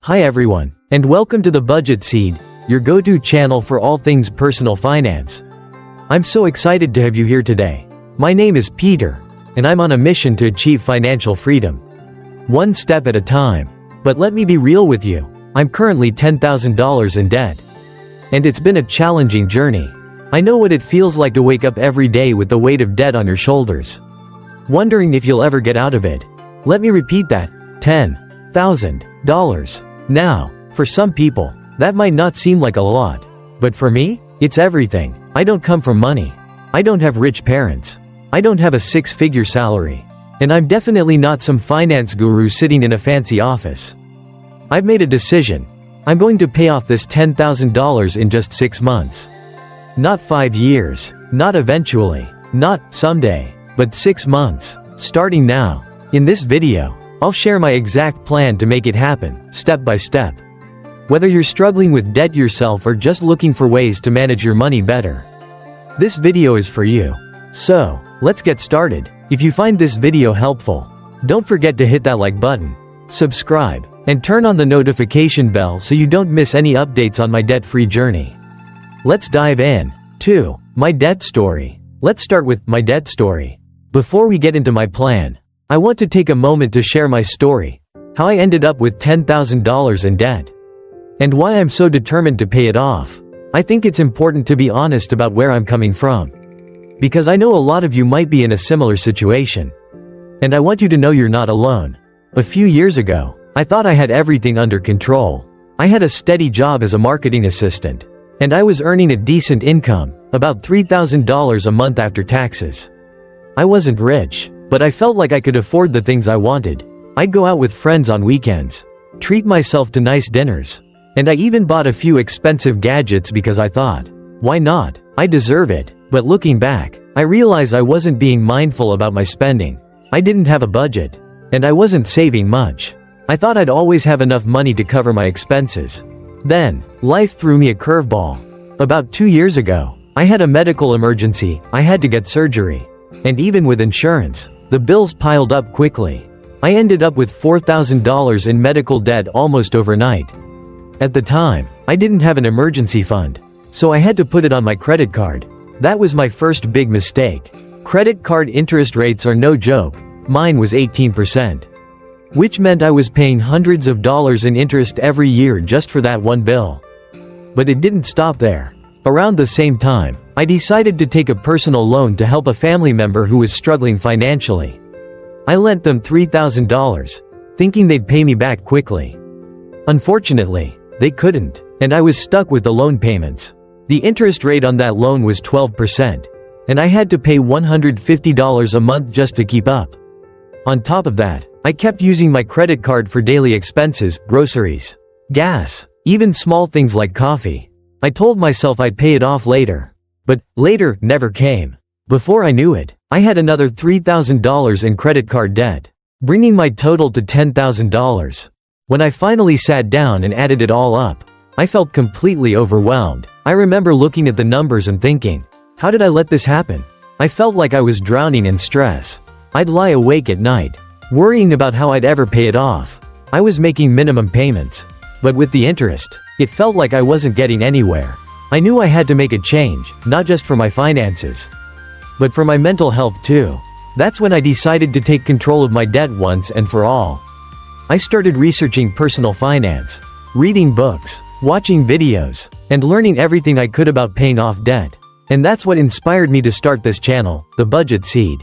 Hi everyone, and welcome to the Budget Seed, your go-to channel for all things personal finance. I'm so excited to have you here today. My name is Peter, and I'm on a mission to achieve financial freedom. One step at a time. But let me be real with you, I'm currently $10,000 in debt. And it's been a challenging journey. I know what it feels like to wake up every day with the weight of debt on your shoulders. Wondering if you'll ever get out of it. Let me repeat that, $10,000. Now, for some people, that might not seem like a lot. But for me, it's everything. I don't come from money. I don't have rich parents. I don't have a six-figure salary. And I'm definitely not some finance guru sitting in a fancy office. I've made a decision. I'm going to pay off this $10,000 in just 6 months. Not 5 years, not eventually, not someday, but 6 months, starting now. In this video, I'll share my exact plan to make it happen, step by step. Whether you're struggling with debt yourself or just looking for ways to manage your money better, this video is for you. So, let's get started. If you find this video helpful, don't forget to hit that like button, subscribe, and turn on the notification bell so you don't miss any updates on my debt-free journey. Let's dive in. 2. My debt story. Let's start with my debt story. Before we get into my plan, I want to take a moment to share my story, how I ended up with $10,000 in debt, and why I'm so determined to pay it off. I think it's important to be honest about where I'm coming from, because I know a lot of you might be in a similar situation. And I want you to know you're not alone. A few years ago, I thought I had everything under control. I had a steady job as a marketing assistant, and I was earning a decent income, about $3,000 a month after taxes. I wasn't rich, but I felt like I could afford the things I wanted. I'd go out with friends on weekends, treat myself to nice dinners, and I even bought a few expensive gadgets because I thought, why not? I deserve it. But looking back, I realized I wasn't being mindful about my spending. I didn't have a budget, and I wasn't saving much. I thought I'd always have enough money to cover my expenses. Then, life threw me a curveball. About 2 years ago, I had a medical emergency. I had to get surgery. And even with insurance, the bills piled up quickly. I ended up with $4,000 in medical debt almost overnight. At the time, I didn't have an emergency fund, so I had to put it on my credit card. That was my first big mistake. Credit card interest rates are no joke. Mine was 18%. Which meant I was paying hundreds of dollars in interest every year just for that one bill. But it didn't stop there. Around the same time, I decided to take a personal loan to help a family member who was struggling financially. I lent them $3,000, thinking they'd pay me back quickly. Unfortunately, they couldn't, and I was stuck with the loan payments. The interest rate on that loan was 12%, and I had to pay $150 a month just to keep up. On top of that, I kept using my credit card for daily expenses, groceries, gas, even small things like coffee. I told myself I'd pay it off later. But later never came. Before I knew it, I had another $3,000 in credit card debt, bringing my total to $10,000. When I finally sat down and added it all up, I felt completely overwhelmed. I remember looking at the numbers and thinking, how did I let this happen? I felt like I was drowning in stress. I'd lie awake at night, worrying about how I'd ever pay it off. I was making minimum payments, but with the interest, it felt like I wasn't getting anywhere. I knew I had to make a change, not just for my finances, but for my mental health too. That's when I decided to take control of my debt once and for all. I started researching personal finance, reading books, watching videos, and learning everything I could about paying off debt. And that's what inspired me to start this channel, The Budget Seed.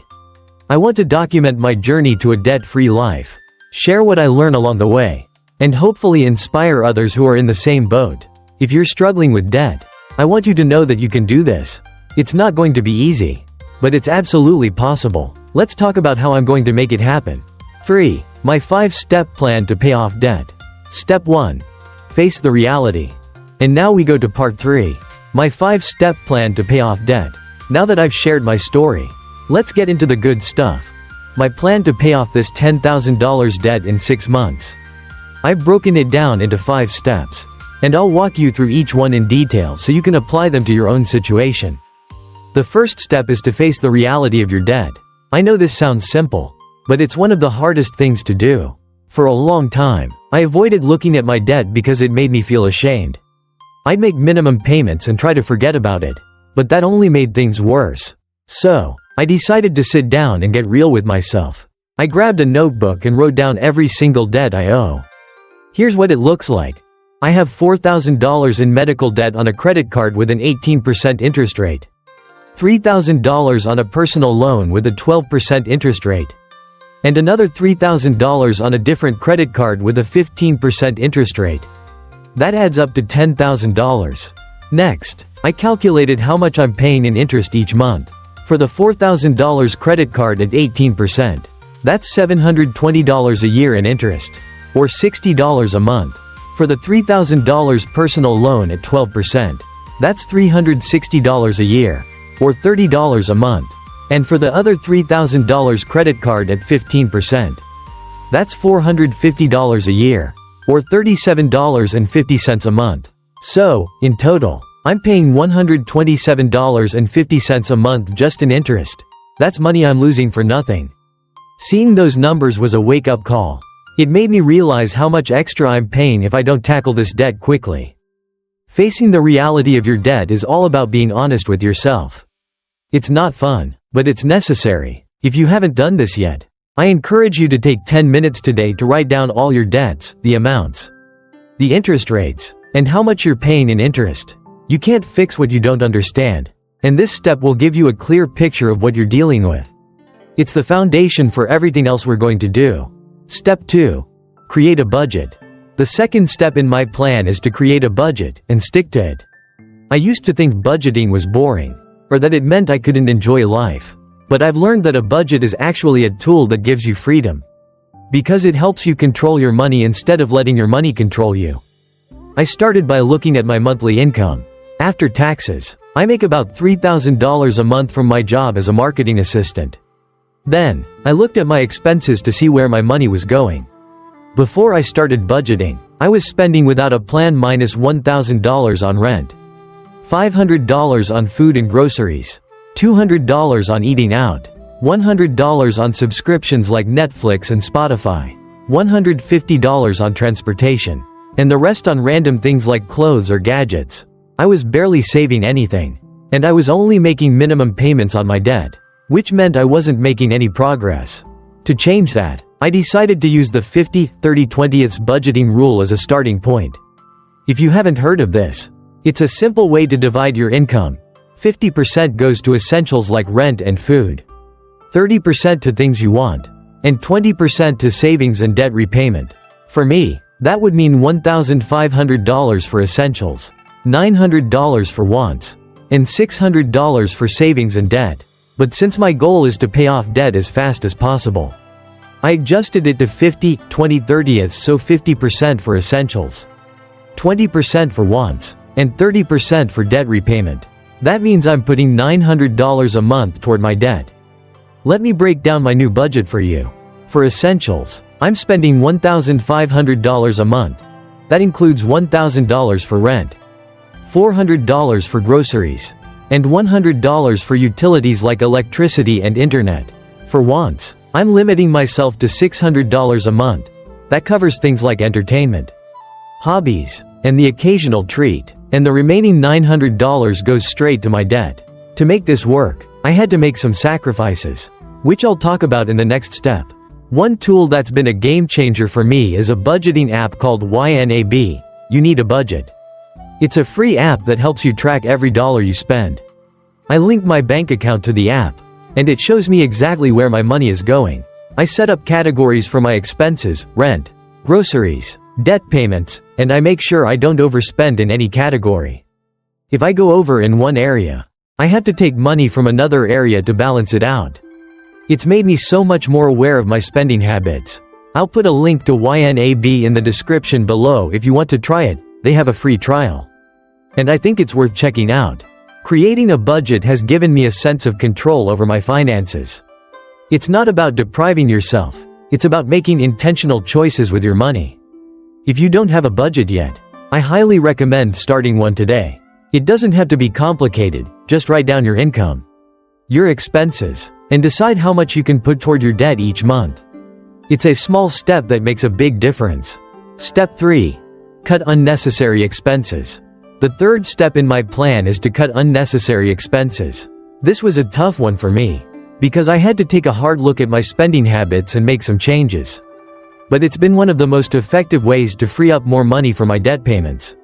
I want to document my journey to a debt-free life, share what I learn along the way, and hopefully inspire others who are in the same boat. If you're struggling with debt, I want you to know that you can do this. It's not going to be easy, but it's absolutely possible. Let's talk about how I'm going to make it happen. 3. My 5-step plan to pay off debt. Step 1. Face the reality. And now we go to part 3. My 5-step plan to pay off debt. Now that I've shared my story, let's get into the good stuff. My plan to pay off this $10,000 debt in 6 months. I've broken it down into 5 steps, and I'll walk you through each one in detail so you can apply them to your own situation. The first step is to face the reality of your debt. I know this sounds simple, but it's one of the hardest things to do. For a long time, I avoided looking at my debt because it made me feel ashamed. I'd make minimum payments and try to forget about it, but that only made things worse. So, I decided to sit down and get real with myself. I grabbed a notebook and wrote down every single debt I owe. Here's what it looks like. I have $4,000 in medical debt on a credit card with an 18% interest rate. $3,000 on a personal loan with a 12% interest rate. And another $3,000 on a different credit card with a 15% interest rate. That adds up to $10,000. Next, I calculated how much I'm paying in interest each month. For the $4,000 credit card at 18%, that's $720 a year in interest, or $60 a month. For the $3,000 personal loan at 12%, that's $360 a year, or $30 a month. And for the other $3,000 credit card at 15%, that's $450 a year, or $37.50 a month. So, in total, I'm paying $127.50 a month just in interest. That's money I'm losing for nothing. Seeing those numbers was a wake-up call. It made me realize how much extra I'm paying if I don't tackle this debt quickly. Facing the reality of your debt is all about being honest with yourself. It's not fun, but it's necessary. If you haven't done this yet, I encourage you to take 10 minutes today to write down all your debts, the amounts, the interest rates, and how much you're paying in interest. You can't fix what you don't understand, and this step will give you a clear picture of what you're dealing with. It's the foundation for everything else we're going to do. Step 2. Create a budget. The second step in my plan is to create a budget and stick to it. I used to think budgeting was boring, or that it meant I couldn't enjoy life. But I've learned that a budget is actually a tool that gives you freedom. Because it helps you control your money instead of letting your money control you. I started by looking at my monthly income. After taxes, I make about $3,000 a month from my job as a marketing assistant. Then, I looked at my expenses to see where my money was going. Before I started budgeting, I was spending without a plan minus $1,000 on rent, $500 on food and groceries, $200 on eating out, $100 on subscriptions like Netflix and Spotify, $150 on transportation, and the rest on random things like clothes or gadgets. I was barely saving anything, and I was only making minimum payments on my debt, which meant I wasn't making any progress. To change that, I decided to use the 50-30-20 budgeting rule as a starting point. If you haven't heard of this, it's a simple way to divide your income. 50% goes to essentials like rent and food, 30% to things you want, and 20% to savings and debt repayment. For me, that would mean $1,500 for essentials, $900 for wants, and $600 for savings and debt. But since my goal is to pay off debt as fast as possible, I adjusted it to 50-20-30, so 50% for essentials, 20% for wants, and 30% for debt repayment. That means I'm putting $900 a month toward my debt. Let me break down my new budget for you. For essentials, I'm spending $1,500 a month. That includes $1,000 for rent, $400 for groceries, and $100 for utilities like electricity and internet. For wants, I'm limiting myself to $600 a month. That covers things like entertainment, hobbies, and the occasional treat. And the remaining $900 goes straight to my debt. To make this work, I had to make some sacrifices, which I'll talk about in the next step. One tool that's been a game changer for me is a budgeting app called YNAB, You Need a Budget. It's a free app that helps you track every dollar you spend. I link my bank account to the app, and it shows me exactly where my money is going. I set up categories for my expenses, rent, groceries, debt payments, and I make sure I don't overspend in any category. If I go over in one area, I have to take money from another area to balance it out. It's made me so much more aware of my spending habits. I'll put a link to YNAB in the description below if you want to try it. They have a free trial. And I think it's worth checking out. Creating a budget has given me a sense of control over my finances. It's not about depriving yourself, it's about making intentional choices with your money. If you don't have a budget yet, I highly recommend starting one today. It doesn't have to be complicated, just write down your income, your expenses, and decide how much you can put toward your debt each month. It's a small step that makes a big difference. Step 3. Cut unnecessary expenses. The third step in my plan is to cut unnecessary expenses. This was a tough one for me, because I had to take a hard look at my spending habits and make some changes. But it's been one of the most effective ways to free up more money for my debt payments.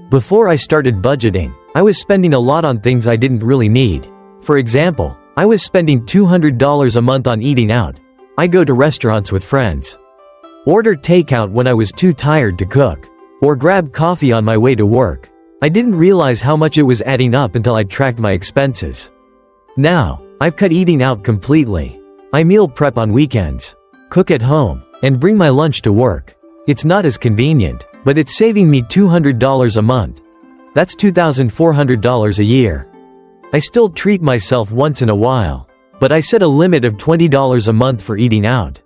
Before I started budgeting, I was spending a lot on things I didn't really need. For example, I was spending $200 a month on eating out. I go to restaurants with friends, order takeout when I was too tired to cook, or grab coffee on my way to work. I didn't realize how much it was adding up until I tracked my expenses. Now, I've cut eating out completely. I meal prep on weekends, cook at home, and bring my lunch to work. It's not as convenient, but it's saving me $200 a month. That's $2,400 a year. I still treat myself once in a while, but I set a limit of $20 a month for eating out.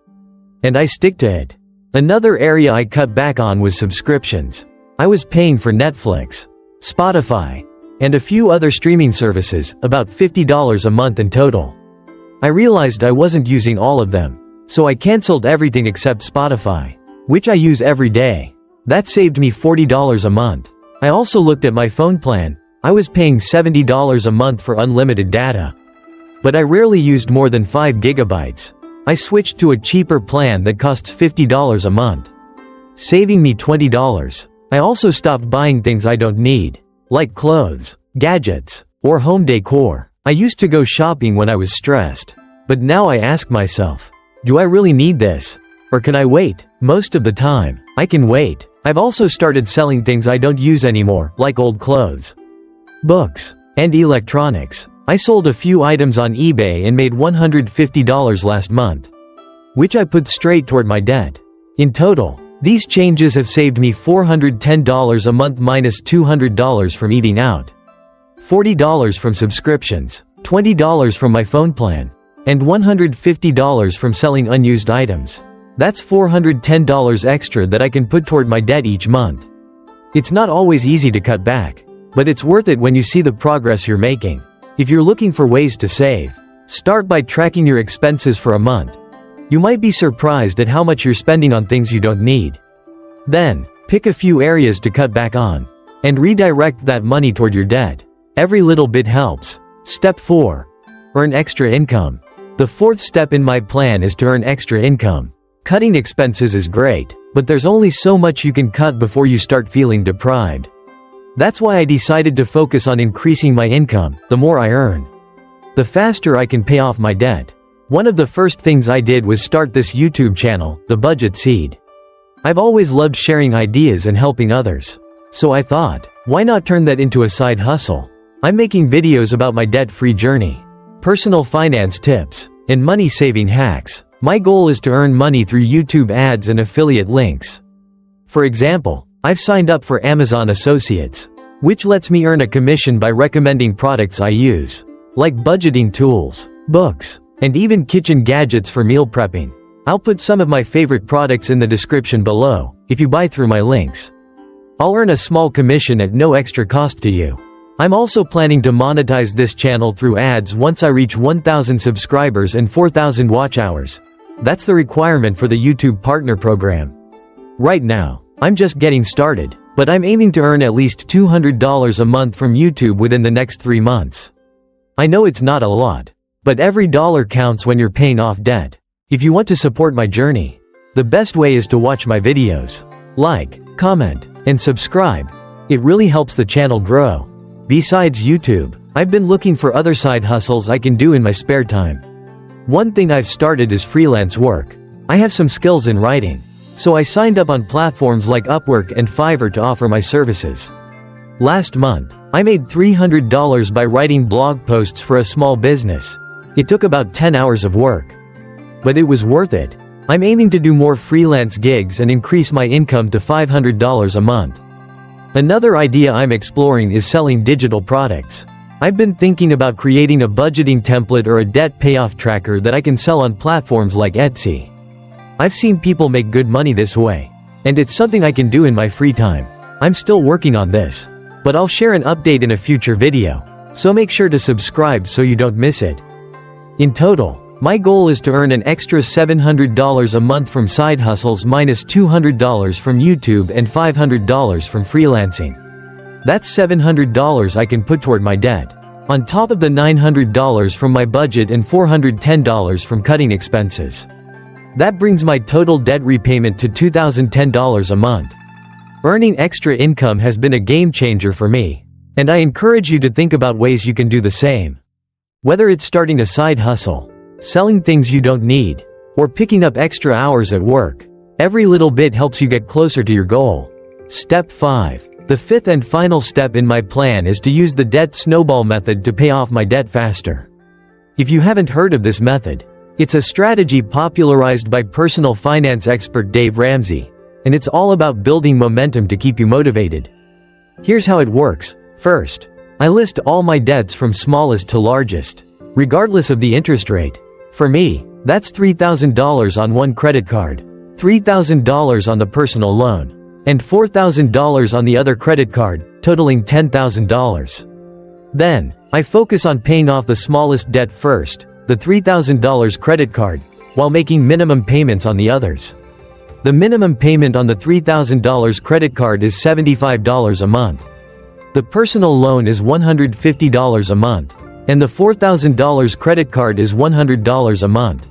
And I stick to it. Another area I cut back on was subscriptions. I was paying for Netflix, Spotify, and a few other streaming services, about $50 a month in total. I realized I wasn't using all of them, so I canceled everything except Spotify, which I use every day. That saved me $40 a month. I also looked at my phone plan. I was paying $70 a month for unlimited data, but I rarely used more than 5 gigabytes. I switched to a cheaper plan that costs $50 a month, saving me $20. I also stopped buying things I don't need, like clothes, gadgets, or home decor. I used to go shopping when I was stressed, but now I ask myself, do I really need this? Or can I wait? Most of the time, I can wait. I've also started selling things I don't use anymore, like old clothes, books, and electronics. I sold a few items on eBay and made $150 last month, which I put straight toward my debt. In total, these changes have saved me $410 a month minus $200 from eating out, $40 from subscriptions, $20 from my phone plan, and $150 from selling unused items. That's $410 extra that I can put toward my debt each month. It's not always easy to cut back, but it's worth it when you see the progress you're making. If you're looking for ways to save, start by tracking your expenses for a month. You might be surprised at how much you're spending on things you don't need. Then, pick a few areas to cut back on, and redirect that money toward your debt. Every little bit helps. Step 4. Earn extra income. The fourth step in my plan is to earn extra income. Cutting expenses is great, but there's only so much you can cut before you start feeling deprived. That's why I decided to focus on increasing my income. The more I earn, the faster I can pay off my debt. One of the first things I did was start this YouTube channel, The Budget Seed. I've always loved sharing ideas and helping others. So I thought, why not turn that into a side hustle? I'm making videos about my debt-free journey, personal finance tips, and money-saving hacks. My goal is to earn money through YouTube ads and affiliate links. For example, I've signed up for Amazon Associates, which lets me earn a commission by recommending products I use, like budgeting tools, books, and even kitchen gadgets for meal prepping. I'll put some of my favorite products in the description below. If you buy through my links, I'll earn a small commission at no extra cost to you. I'm also planning to monetize this channel through ads once I reach 1,000 subscribers and 4,000 watch hours. That's the requirement for the YouTube Partner Program. Right now, I'm just getting started, but I'm aiming to earn at least $200 a month from YouTube within the next 3 months. I know it's not a lot, but every dollar counts when you're paying off debt. If you want to support my journey, the best way is to watch my videos. Like, comment, and subscribe. It really helps the channel grow. Besides YouTube, I've been looking for other side hustles I can do in my spare time. One thing I've started is freelance work. I have some skills in writing, so I signed up on platforms like Upwork and Fiverr to offer my services. Last month, I made $300 by writing blog posts for a small business. It took about 10 hours of work, but it was worth it. I'm aiming to do more freelance gigs and increase my income to $500 a month. Another idea I'm exploring is selling digital products. I've been thinking about creating a budgeting template or a debt payoff tracker that I can sell on platforms like Etsy. I've seen people make good money this way, and it's something I can do in my free time. I'm still working on this, but I'll share an update in a future video, so make sure to subscribe so you don't miss it. In total, My goal is to earn an extra $700 a month from side hustles minus $200 from YouTube and $500 from freelancing. That's $700 I can put toward my debt, on top of the $900 from my budget and $410 from cutting expenses. That brings my total debt repayment to $2,010 a month. Earning extra income has been a game changer for me, and I encourage you to think about ways you can do the same. Whether it's starting a side hustle, selling things you don't need, or picking up extra hours at work, every little bit helps you get closer to your goal. Step 5. The fifth and final step in my plan is to use the debt snowball method to pay off my debt faster. If you haven't heard of this method, it's a strategy popularized by personal finance expert Dave Ramsey, and it's all about building momentum to keep you motivated. Here's how it works. First, I list all my debts from smallest to largest, regardless of the interest rate. For me, that's $3,000 on one credit card, $3,000 on the personal loan, and $4,000 on the other credit card, totaling $10,000. Then, I focus on paying off the smallest debt first, the $3,000 credit card, while making minimum payments on the others. The minimum payment on the $3,000 credit card is $75 a month. The personal loan is $150 a month, and the $4,000 credit card is $100 a month.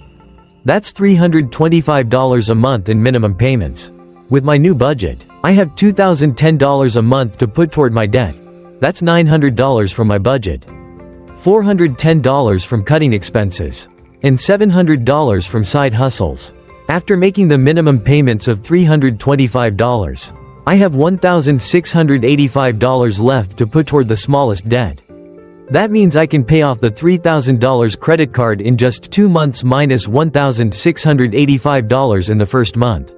That's $325 a month in minimum payments. With my new budget, I have $2,010 a month to put toward my debt. That's $900 from my budget, $410 from cutting expenses, and $700 from side hustles. After making the minimum payments of $325, I have $1,685 left to put toward the smallest debt. That means I can pay off the $3,000 credit card in just 2 months minus $1,685 in the first month,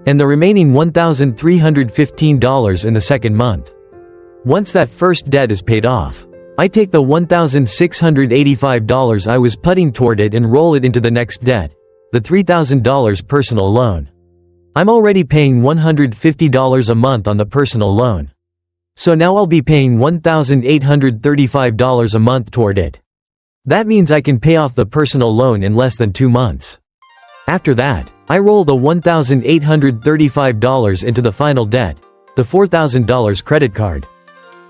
and the remaining $1,315 in the second month. Once that first debt is paid off, I take the $1,685 I was putting toward it and roll it into the next debt, the $3,000 personal loan. I'm already paying $150 a month on the personal loan. So now I'll be paying $1,835 a month toward it. That means I can pay off the personal loan in less than 2 months. After that, I roll the $1,835 into the final debt, the $4,000 credit card.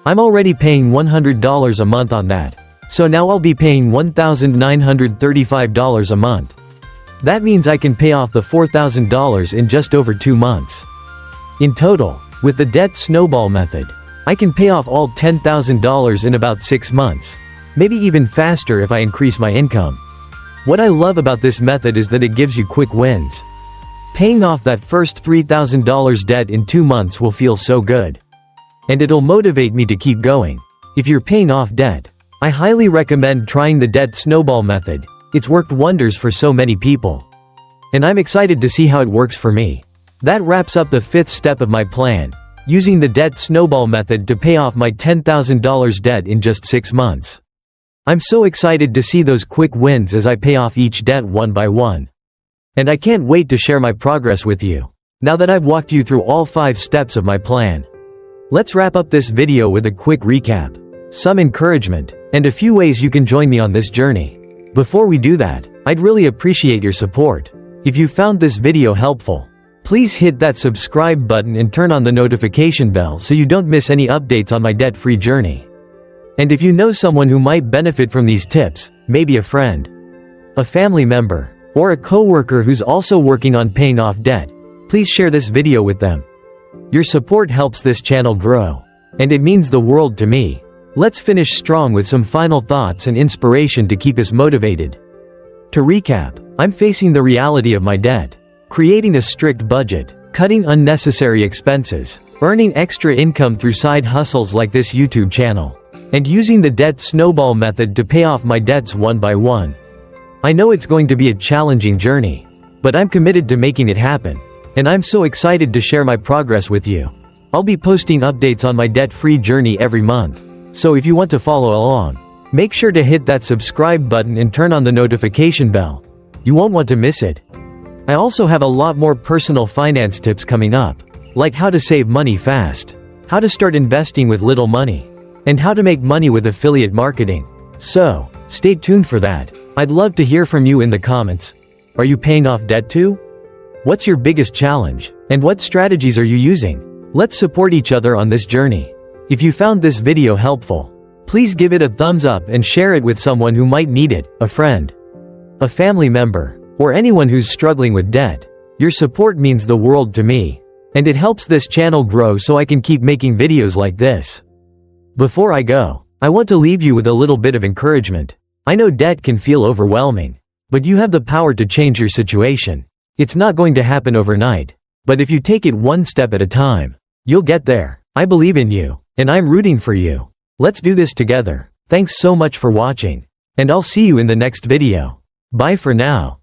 I'm already paying $100 a month on that, so now I'll be paying $1,935 a month. That means I can pay off the $4,000 in just over 2 months. In total, with the debt snowball method, I can pay off all $10,000 in about 6 months, maybe even faster if I increase my income. What I love about this method is that it gives you quick wins. Paying off that first $3,000 debt in 2 months will feel so good. And it'll motivate me to keep going. If you're paying off debt, I highly recommend trying the debt snowball method. It's worked wonders for so many people. And I'm excited to see how it works for me. That wraps up the 5th step of my plan, using the debt snowball method to pay off my $10,000 debt in just 6 months. I'm so excited to see those quick wins as I pay off each debt one by one. And I can't wait to share my progress with you, now that I've walked you through all 5 steps of my plan. Let's wrap up this video with a quick recap, some encouragement, and a few ways you can join me on this journey. Before we do that, I'd really appreciate your support. If you found this video helpful, please hit that subscribe button and turn on the notification bell so you don't miss any updates on my debt-free journey. And if you know someone who might benefit from these tips, maybe a friend, a family member, or a coworker who's also working on paying off debt, please share this video with them. Your support helps this channel grow, and it means the world to me. Let's finish strong with some final thoughts and inspiration to keep us motivated. To recap, I'm facing the reality of my debt, creating a strict budget, cutting unnecessary expenses, earning extra income through side hustles like this YouTube channel, and using the debt snowball method to pay off my debts one by one. I know it's going to be a challenging journey, but I'm committed to making it happen, and I'm so excited to share my progress with you. I'll be posting updates on my debt-free journey every month, so if you want to follow along, make sure to hit that subscribe button and turn on the notification bell. You won't want to miss it. I also have a lot more personal finance tips coming up, like how to save money fast, how to start investing with little money, and how to make money with affiliate marketing. So, stay tuned for that. I'd love to hear from you in the comments. Are you paying off debt too? What's your biggest challenge? And what strategies are you using? Let's support each other on this journey. If you found this video helpful, please give it a thumbs up and share it with someone who might need it, a friend, a family member, or anyone who's struggling with debt. Your support means the world to me, and it helps this channel grow so I can keep making videos like this. Before I go, I want to leave you with a little bit of encouragement. I know debt can feel overwhelming, but you have the power to change your situation. It's not going to happen overnight, but if you take it one step at a time, you'll get there. I believe in you, and I'm rooting for you. Let's do this together. Thanks so much for watching, and I'll see you in the next video. Bye for now.